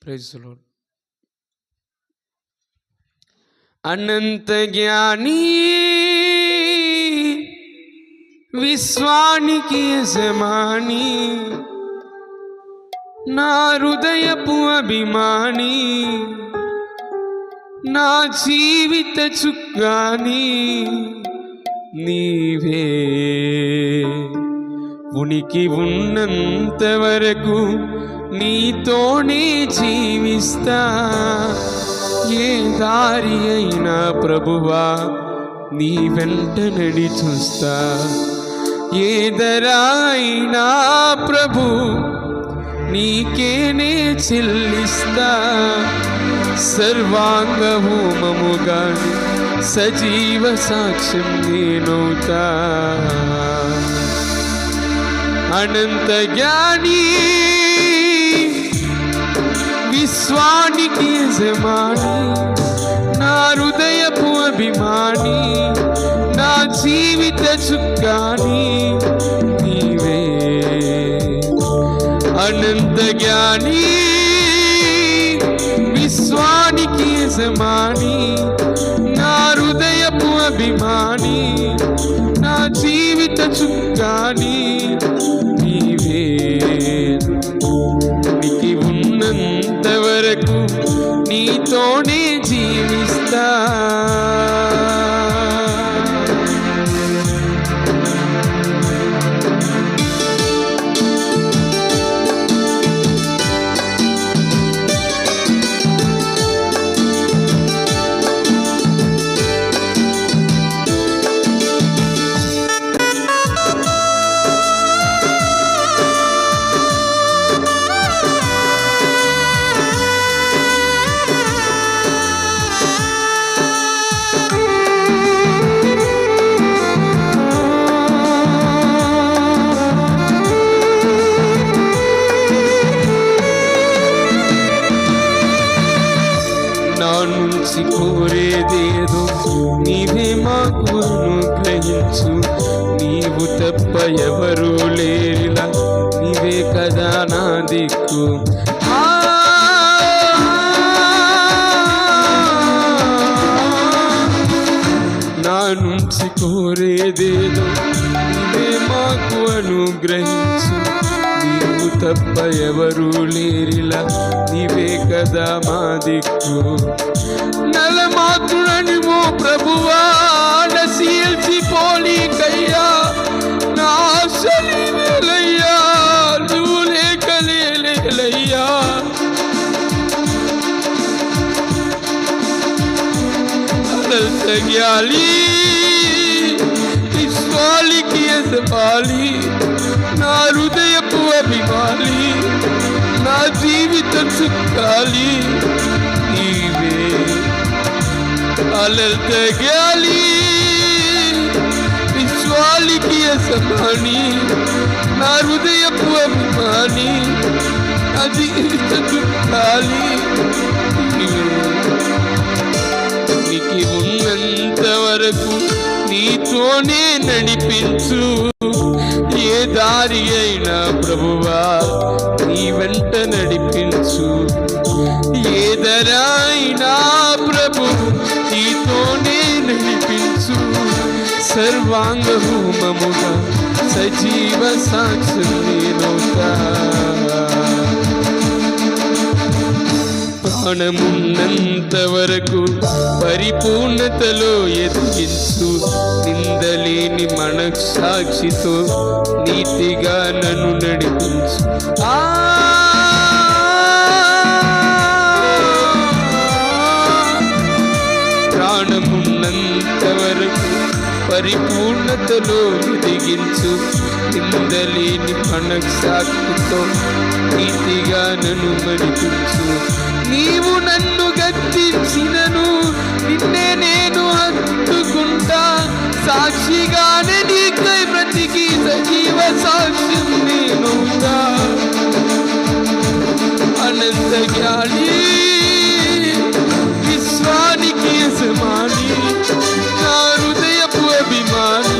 Praise the lord. అనంత జ్ఞాని విశ్వానికి యజమాని నా హృదయపు అభిమాని నా జీవిత చుక్కాని నీవే. ఉనికి ఉన్నంత వరకు నీతోనే జీవిస్తా. ఏ దారి అయినా ప్రభువా నీ వెంట నడి చూస్తా. ఏ ధర అయినా ప్రభు నీకేనే చెల్లిస్తా. సర్వాంగ హోమముగా సజీవ సాక్ష్యం నేనవుతా. అనంత జ్ఞాని విశ్వానికి యజమాని నా హృదయపు అభిమాని నా జీవిత చుక్కాని నీవే. అనంత జ్ఞాని విశ్వానికి యజమాని నా హృదయపు అభిమాని నా జీవిత చుక్కాని నీవే. నీకి ఉన్నంత వరకు నీతోనే జీవిస్తా. కోరేదేదో నీవే మాకు అనుగ్రహించు. నీవు తప్ప ఎవరు లేరిలా నీవే కదా నా దిక్కు. నా నుంచి కోరేదేదో నీవే మాకు అనుగ్రహించు. నీవు తప్ప ఎవరు లేరిలా నీవే కదా మా దిక్కు. నలమాత్రుడని ఓ ప్రభువా నశించిపోనీకయ్యా. నా ఆశలు వేలయ్యా నువ్వు లేకలేలయ్యా. అనంత జ్ఞాని విశ్వానికి యజమాని నా హృదయపు అభిమాని నా జీవిత చుక్కాలి నీవే. అనంత జ్ఞాని విశ్వానికి యజమాని నా హృదయపు అభిమాని నా జీవిత చుక్కాలి నీవే. నీకి ఉన్నంత వరకు నీతోనే నడిపించు. ఏ దారి అయినా ప్రభువా నీ వెంట నడిపించు. ఏ ధర అయినా ప్రభు నీతోనే నడిపించు. సర్వాంగ హోమముగా సజీవ సాక్ష్యం నేనవుతా. ప్రాణమున్నంత వరకు పరిపూర్ణతలో ఎదిగించు. నిందలేని మనస్సాక్షితో నీతిగా నన్ను నడిపించు. ప్రాణమున్నంత వరకు పరిపూర్ణతలో ఎదిగించు. నిందలేని మనస్సాక్షితో నీతిగా నన్ను నడిపించు. నీవు నన్ను గద్దించినను నిన్నే నేను హత్తుకుంటా. సాక్షిగానే నీకై బ్రతికి సజీవ సాక్ష్యం నేనవుతా. అనంత జ్ఞాని విశ్వానికి యజమాని నా హృదయపు అభిమాని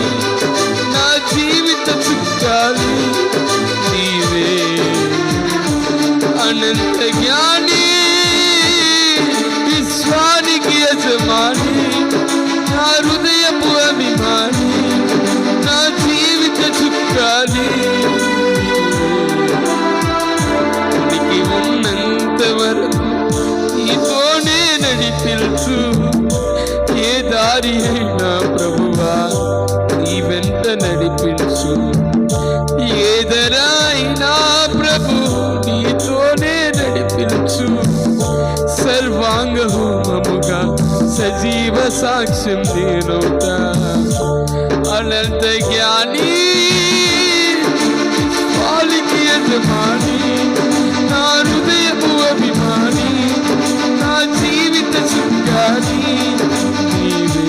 నా జీవిత చుక్కాలి నీవే. అనంత జ్ఞాని సజీవ సాక్ష్యం నేనవుతా అనంత జ్ఞాని వాలికి యజమాని నా హృదయపు అభిమాని నా జీవిత సుఖాని నీవే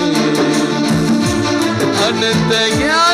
అనంత జ్ఞాని